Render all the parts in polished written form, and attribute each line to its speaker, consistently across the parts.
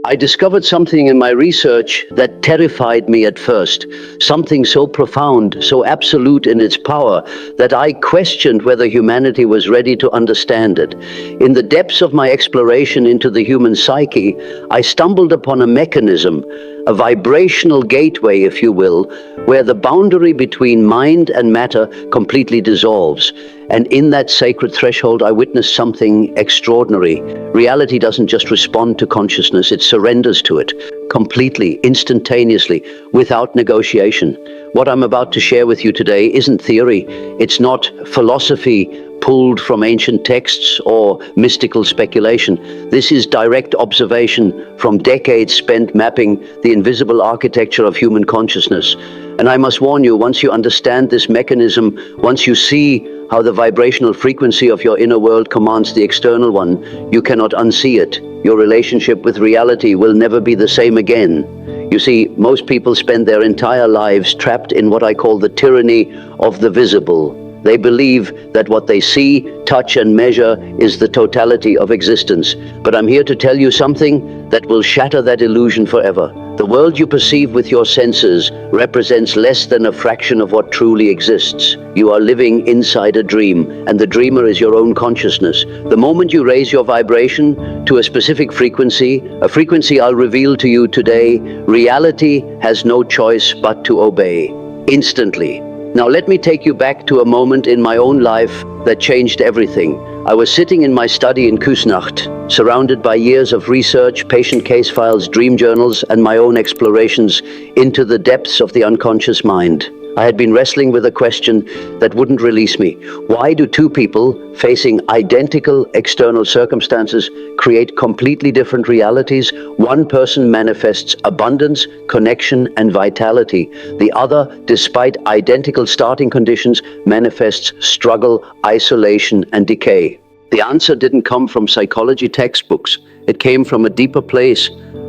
Speaker 1: I discovered something in my research that terrified me at first, something so profound, so absolute in its power, that I questioned whether humanity was ready to understand it. In the depths of my exploration into the human psyche, I stumbled upon a mechanism, a vibrational gateway, if you will, where the boundary between mind and matter completely dissolves. And in that sacred threshold, I witnessed something extraordinary. Reality doesn't just respond to consciousness, it surrenders to it, completely, instantaneously, without negotiation. What I'm about to share with you today isn't theory, it's not philosophy pulled from ancient texts or mystical speculation. This is direct observation from decades spent mapping the invisible architecture of human consciousness. And I must warn you, once you understand this mechanism, once you see how the vibrational frequency of your inner world commands the external one, you cannot unsee it. Your relationship with reality will never be the same again. You see, most people spend their entire lives trapped in what I call the tyranny of the visible. They believe that what they see, touch, and measure is the totality of existence. But I'm here to tell you something that will shatter that illusion forever. The world you perceive with your senses represents less than a fraction of what truly exists. You are living inside a dream, and the dreamer is your own consciousness. The moment you raise your vibration to a specific frequency, a frequency I'll reveal to you today, reality has no choice but to obey, instantly. Now let me take you back to a moment in my own life that changed everything. I was sitting in my study in Küsnacht, surrounded by years of research, patient case files, dream journals, and my own explorations into the depths of the unconscious mind. I had been wrestling with a question that wouldn't release me. Why do two people facing identical external circumstances create completely different realities? One person manifests abundance, connection, and vitality. The other, despite identical starting conditions, manifests struggle, isolation, and decay. The answer didn't come from psychology textbooks. It came from a deeper place,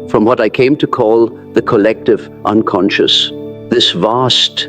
Speaker 1: from what I came to call the collective unconscious. This vast,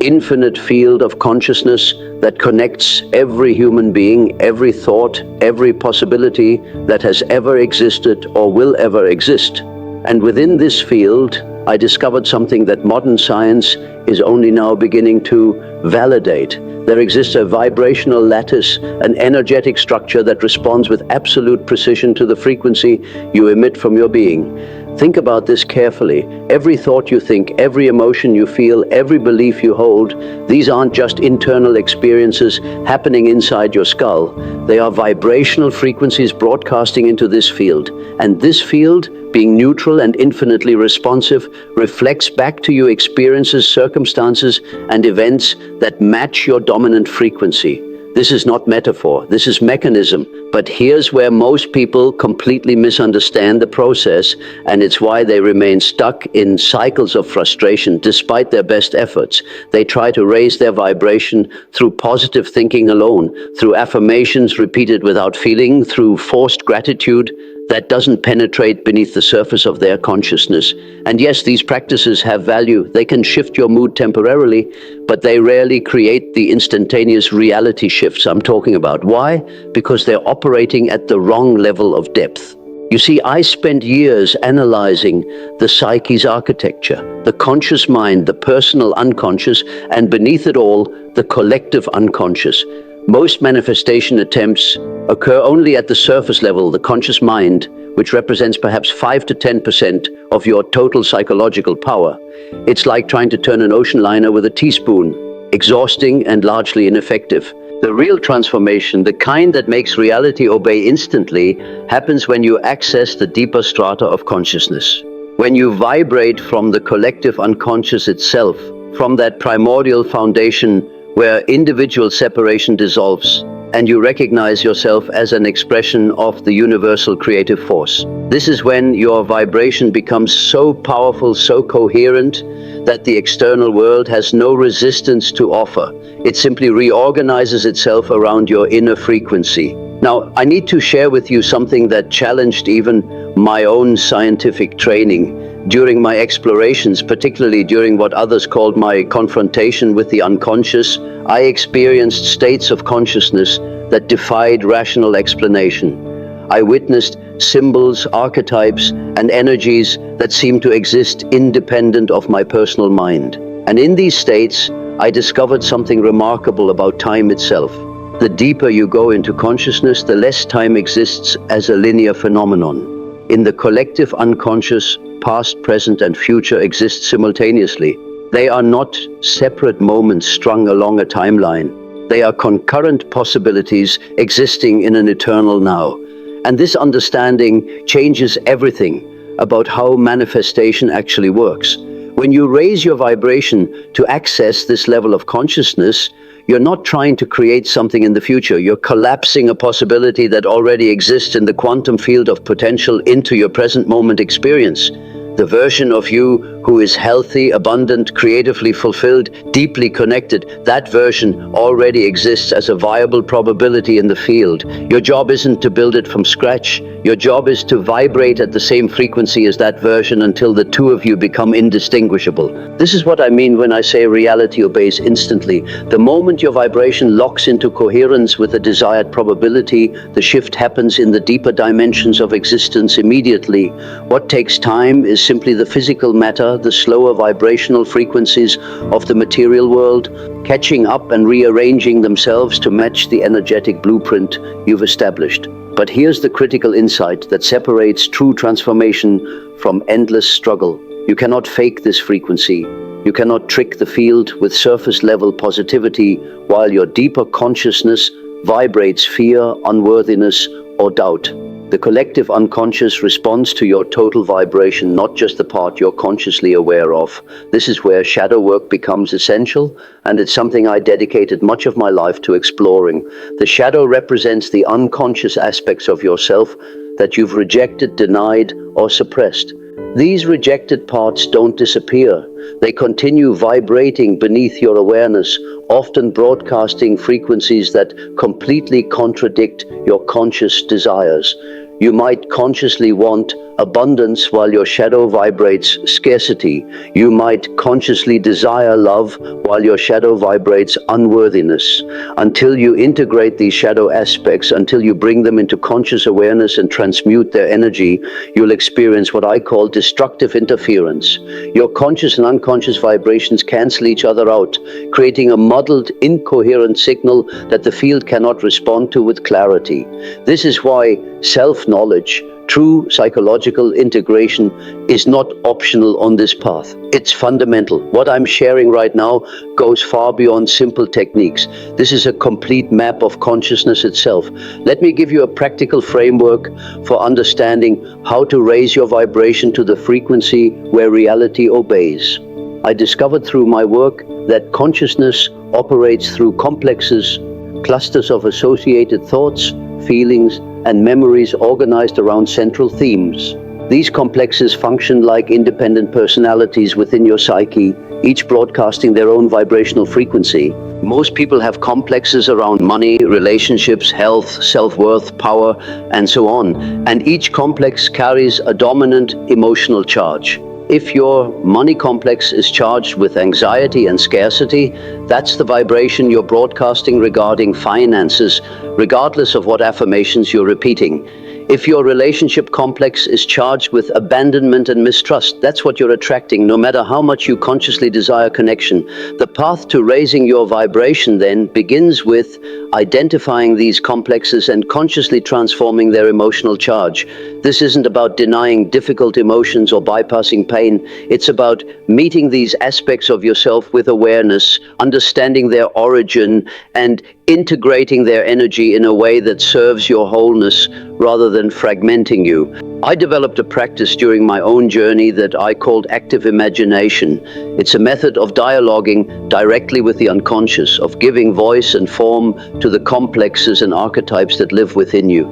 Speaker 1: infinite field of consciousness that connects every human being, every thought, every possibility that has ever existed or will ever exist. And within this field, I discovered something that modern science is only now beginning to validate. There exists a vibrational lattice, an energetic structure that responds with absolute precision to the frequency you emit from your being. Think about this carefully. Every thought you think, every emotion you feel, every belief you hold, these aren't just internal experiences happening inside your skull. They are vibrational frequencies broadcasting into this field. And this field, being neutral and infinitely responsive, reflects back to you experiences, circumstances, and events that match your dominant frequency. This is not metaphor, this is mechanism. But here's where most people completely misunderstand the process, and it's why they remain stuck in cycles of frustration despite their best efforts. They try to raise their vibration through positive thinking alone, through affirmations repeated without feeling, through forced gratitude that doesn't penetrate beneath the surface of their consciousness. And yes, these practices have value. They can shift your mood temporarily, but they rarely create the instantaneous reality shifts I'm talking about. Why? Because they're operating at the wrong level of depth. You see, I spent years analyzing the psyche's architecture, the conscious mind, the personal unconscious, and beneath it all, the collective unconscious. Most manifestation attempts occur only at the surface level, the conscious mind, which represents perhaps 5 to 10% of your total psychological power. It's like trying to turn an ocean liner with a teaspoon, exhausting and largely ineffective. The real transformation, the kind that makes reality obey instantly, happens when you access the deeper strata of consciousness. When you vibrate from the collective unconscious itself, from that primordial foundation where individual separation dissolves, and you recognize yourself as an expression of the universal creative force. This is when your vibration becomes so powerful, so coherent, that the external world has no resistance to offer. It simply reorganizes itself around your inner frequency. Now, I need to share with you something that challenged even my own scientific training. During my explorations, particularly during what others called my confrontation with the unconscious, I experienced states of consciousness that defied rational explanation. I witnessed symbols, archetypes, and energies that seem to exist independent of my personal mind. And in these states, I discovered something remarkable about time itself. The deeper you go into consciousness, the less time exists as a linear phenomenon. In the collective unconscious, past, present, and future exist simultaneously. They are not separate moments strung along a timeline. They are concurrent possibilities existing in an eternal now. And this understanding changes everything about how manifestation actually works. When you raise your vibration to access this level of consciousness, you're not trying to create something in the future. You're collapsing a possibility that already exists in the quantum field of potential into your present moment experience. The version of you who is healthy, abundant, creatively fulfilled, deeply connected, that version already exists as a viable probability in the field. Your job isn't to build it from scratch. Your job is to vibrate at the same frequency as that version until the two of you become indistinguishable. This is what I mean when I say reality obeys instantly. The moment your vibration locks into coherence with a desired probability, the shift happens in the deeper dimensions of existence immediately. What takes time is simply the physical matter, the slower vibrational frequencies of the material world, catching up and rearranging themselves to match the energetic blueprint you've established. But here's the critical insight that separates true transformation from endless struggle. You cannot fake this frequency. You cannot trick the field with surface-level positivity while your deeper consciousness vibrates fear, unworthiness, or doubt. The collective unconscious responds to your total vibration, not just the part you're consciously aware of. This is where shadow work becomes essential, and it's something I dedicated much of my life to exploring. The shadow represents the unconscious aspects of yourself that you've rejected, denied, or suppressed. These rejected parts don't disappear. They continue vibrating beneath your awareness, often broadcasting frequencies that completely contradict your conscious desires. You might consciously want abundance while your shadow vibrates scarcity. You might consciously desire love while your shadow vibrates unworthiness. Until you integrate these shadow aspects, until you bring them into conscious awareness and transmute their energy, you'll experience what I call destructive interference. Your conscious and unconscious vibrations cancel each other out, creating a muddled, incoherent signal that the field cannot respond to with clarity. This is why self-knowledge, true psychological integration, is not optional on this path. It's fundamental. What I'm sharing right now goes far beyond simple techniques. This is a complete map of consciousness itself. Let me give you a practical framework for understanding how to raise your vibration to the frequency where reality obeys. I discovered through my work that consciousness operates through complexes, clusters of associated thoughts, feelings, and memories organized around central themes. These complexes function like independent personalities within your psyche, each broadcasting their own vibrational frequency. Most people have complexes around money, relationships, health, self-worth, power, and so on, and each complex carries a dominant emotional charge. If your money complex is charged with anxiety and scarcity, that's the vibration you're broadcasting regarding finances, regardless of what affirmations you're repeating. If your relationship complex is charged with abandonment and mistrust, that's what you're attracting, no matter how much you consciously desire connection. The path to raising your vibration then begins with identifying these complexes and consciously transforming their emotional charge. This isn't about denying difficult emotions or bypassing pain. It's about meeting these aspects of yourself with awareness, understanding their origin, and integrating their energy in a way that serves your wholeness rather than fragmenting you. I developed a practice during my own journey that I called active imagination. It's a method of dialoguing directly with the unconscious, of giving voice and form to the complexes and archetypes that live within you.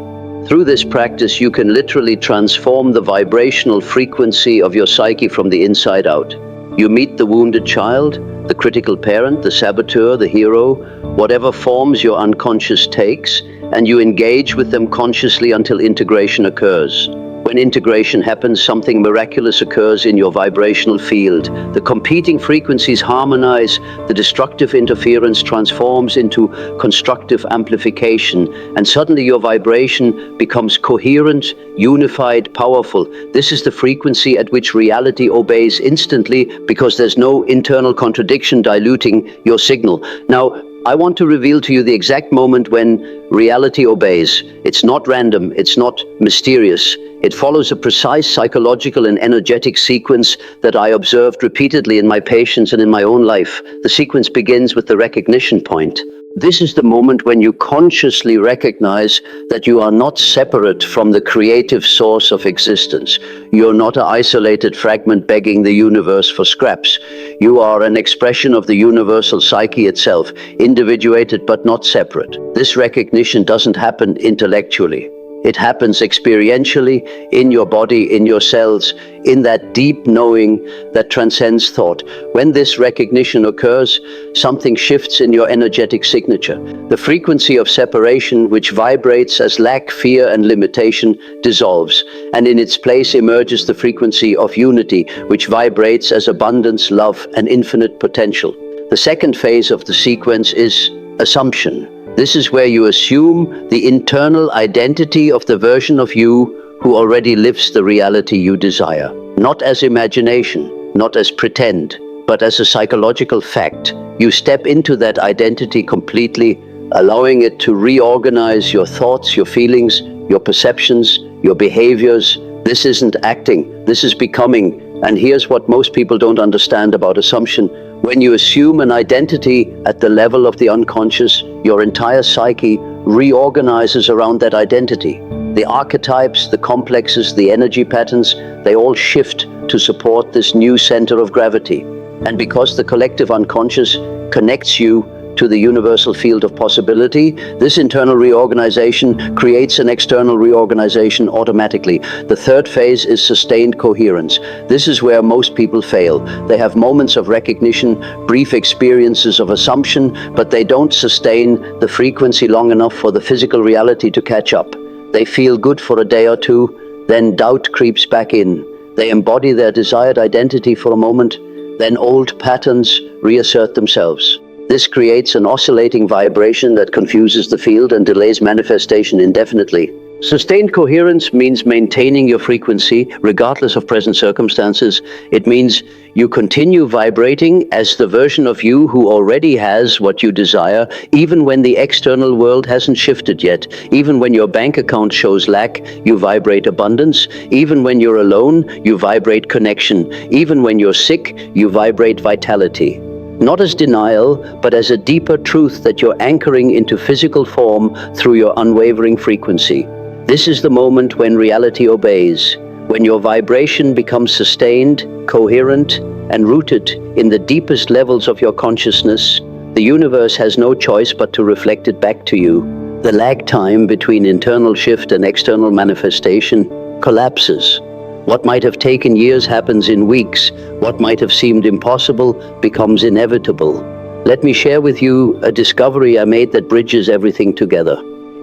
Speaker 1: Through this practice, you can literally transform the vibrational frequency of your psyche from the inside out. You meet the wounded child, the critical parent, the saboteur, the hero, whatever forms your unconscious takes, and you engage with them consciously until integration occurs. When integration happens, something miraculous occurs in your vibrational field. The competing frequencies harmonize, the destructive interference transforms into constructive amplification, and suddenly your vibration becomes coherent, unified, powerful. This is the frequency at which reality obeys instantly because there's no internal contradiction diluting your signal. Now, I want to reveal to you the exact moment when reality obeys. It's not random, it's not mysterious. It follows a precise psychological and energetic sequence that I observed repeatedly in my patients and in my own life. The sequence begins with the recognition point. This is the moment when you consciously recognize that you are not separate from the creative source of existence. You're not an isolated fragment begging the universe for scraps. You are an expression of the universal psyche itself, individuated but not separate. This recognition doesn't happen intellectually. It happens experientially, in your body, in your cells, in that deep knowing that transcends thought. When this recognition occurs, something shifts in your energetic signature. The frequency of separation, which vibrates as lack, fear, and limitation, dissolves, and in its place emerges the frequency of unity, which vibrates as abundance, love, and infinite potential. The second phase of the sequence is assumption. This is where you assume the internal identity of the version of you who already lives the reality you desire. Not as imagination, not as pretend, but as a psychological fact. You step into that identity completely, allowing it to reorganize your thoughts, your feelings, your perceptions, your behaviors. This isn't acting, this is becoming. And here's what most people don't understand about assumption. When you assume an identity at the level of the unconscious, your entire psyche reorganizes around that identity. The archetypes, the complexes, the energy patterns, they all shift to support this new center of gravity. And because the collective unconscious connects you to the universal field of possibility, this internal reorganization creates an external reorganization automatically. The third phase is sustained coherence. This is where most people fail. They have moments of recognition, brief experiences of assumption, but they don't sustain the frequency long enough for the physical reality to catch up. They feel good for a day or two, then doubt creeps back in. They embody their desired identity for a moment, then old patterns reassert themselves. This creates an oscillating vibration that confuses the field and delays manifestation indefinitely. Sustained coherence means maintaining your frequency regardless of present circumstances. It means you continue vibrating as the version of you who already has what you desire, even when the external world hasn't shifted yet. Even when your bank account shows lack, you vibrate abundance. Even when you're alone, you vibrate connection. Even when you're sick, you vibrate vitality. Not as denial, but as a deeper truth that you're anchoring into physical form through your unwavering frequency. This is the moment when reality obeys, when your vibration becomes sustained, coherent, and rooted in the deepest levels of your consciousness. The universe has no choice but to reflect it back to you. The lag time between internal shift and external manifestation collapses. What might have taken years happens in weeks. What might have seemed impossible becomes inevitable. Let me share with you a discovery I made that bridges everything together.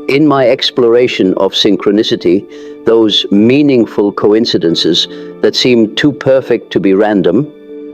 Speaker 1: In my exploration of synchronicity, those meaningful coincidences that seemed too perfect to be random,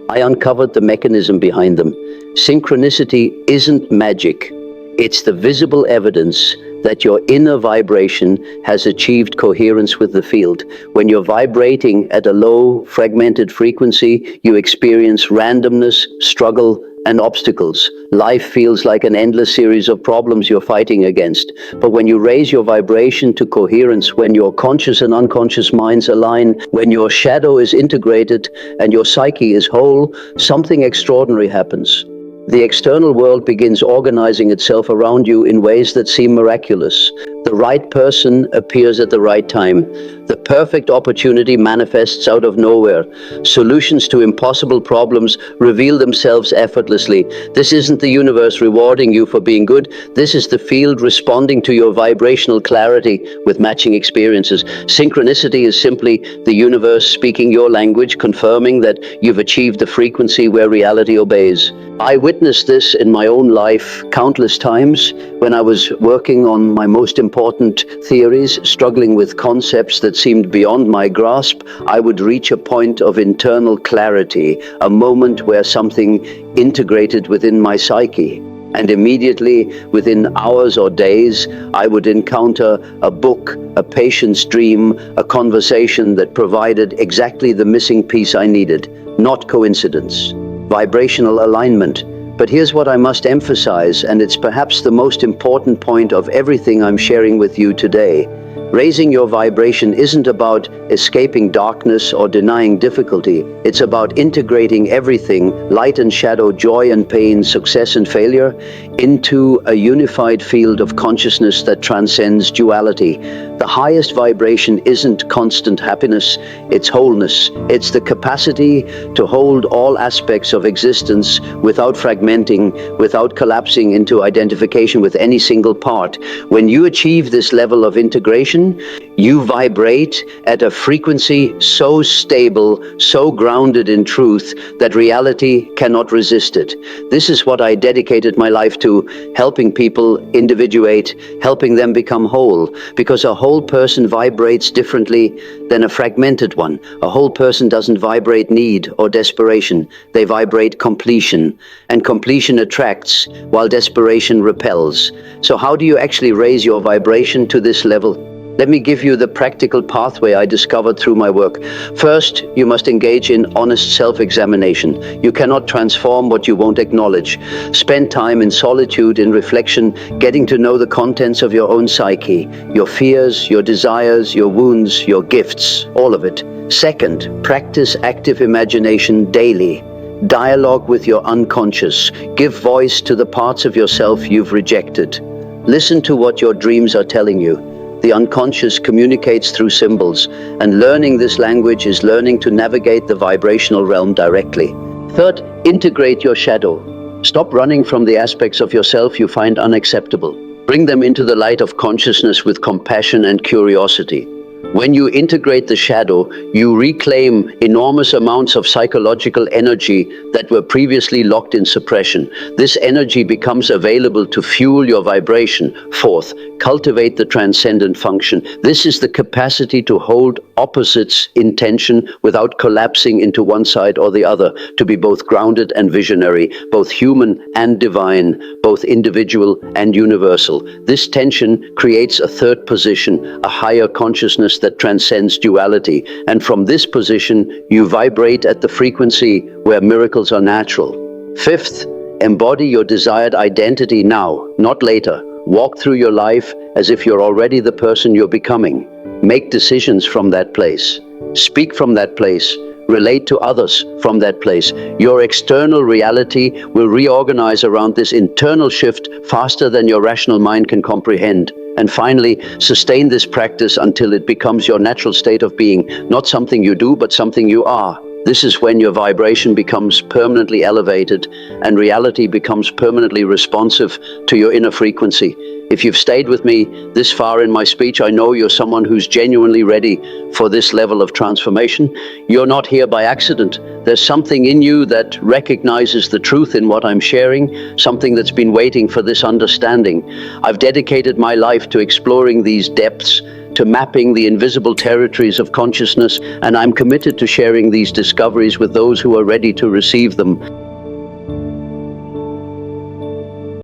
Speaker 1: I uncovered the mechanism behind them. Synchronicity isn't magic. It's the visible evidence that your inner vibration has achieved coherence with the field. When you're vibrating at a low, fragmented frequency, you experience randomness, struggle, and obstacles. Life feels like an endless series of problems you're fighting against. But when you raise your vibration to coherence, when your conscious and unconscious minds align, when your shadow is integrated and your psyche is whole, something extraordinary happens. The external world begins organizing itself around you in ways that seem miraculous. The right person appears at the right time. The perfect opportunity manifests out of nowhere. Solutions to impossible problems reveal themselves effortlessly. This isn't the universe rewarding you for being good. This is the field responding to your vibrational clarity with matching experiences. Synchronicity is simply the universe speaking your language, confirming that you've achieved the frequency where reality obeys. I witnessed this in my own life countless times. When I was working on my most important theories, struggling with concepts that seemed beyond my grasp, I would reach a point of internal clarity, a moment where something integrated within my psyche. And immediately, within hours or days, I would encounter a book, a patient's dream, a conversation that provided exactly the missing piece I needed. Not coincidence. Vibrational alignment. But here's what I must emphasize, and it's perhaps the most important point of everything I'm sharing with you today. Raising your vibration isn't about escaping darkness or denying difficulty. It's about integrating everything, light and shadow, joy and pain, success and failure, into a unified field of consciousness that transcends duality. The highest vibration isn't constant happiness, it's wholeness. It's the capacity to hold all aspects of existence without fragmenting, without collapsing into identification with any single part. When you achieve this level of integration, you vibrate at a frequency so stable, so grounded in truth, that reality cannot resist it. This is what I dedicated my life to, helping people individuate, helping them become whole, because a whole person vibrates differently than a fragmented one. A whole person doesn't vibrate need or desperation. They vibrate completion, and completion attracts while desperation repels. So how do you actually raise your vibration to this level? Let me give you the practical pathway I discovered through my work. First, you must engage in honest self-examination. You cannot transform what you won't acknowledge. Spend time in solitude, in reflection, getting to know the contents of your own psyche, your fears, your desires, your wounds, your gifts, all of it. Second, practice active imagination daily. Dialogue with your unconscious. Give voice to the parts of yourself you've rejected. Listen to what your dreams are telling you. The unconscious communicates through symbols, and learning this language is learning to navigate the vibrational realm directly. Third, integrate your shadow. Stop running from the aspects of yourself you find unacceptable. Bring them into the light of consciousness with compassion and curiosity. When you integrate the shadow, you reclaim enormous amounts of psychological energy that were previously locked in suppression. This energy becomes available to fuel your vibration. Fourth, cultivate the transcendent function. This is the capacity to hold opposites in tension without collapsing into one side or the other, to be both grounded and visionary, both human and divine, both individual and universal. This tension creates a third position, a higher consciousness that transcends duality, and from this position you vibrate at the frequency where miracles are natural. Fifth, embody your desired identity now, not later. Walk through your life as if you're already the person you're becoming. Make decisions from that place. Speak from that place. Relate to others from that place. Your external reality will reorganize around this internal shift faster than your rational mind can comprehend. And finally, sustain this practice until it becomes your natural state of being, not something you do, but something you are. This is when your vibration becomes permanently elevated and reality becomes permanently responsive to your inner frequency. If you've stayed with me this far in my speech, I know you're someone who's genuinely ready for this level of transformation. You're not here by accident. There's something in you that recognizes the truth in what I'm sharing, something that's been waiting for this understanding. I've dedicated my life to exploring these depths, to mapping the invisible territories of consciousness, and I'm committed to sharing these discoveries with those who are ready to receive them.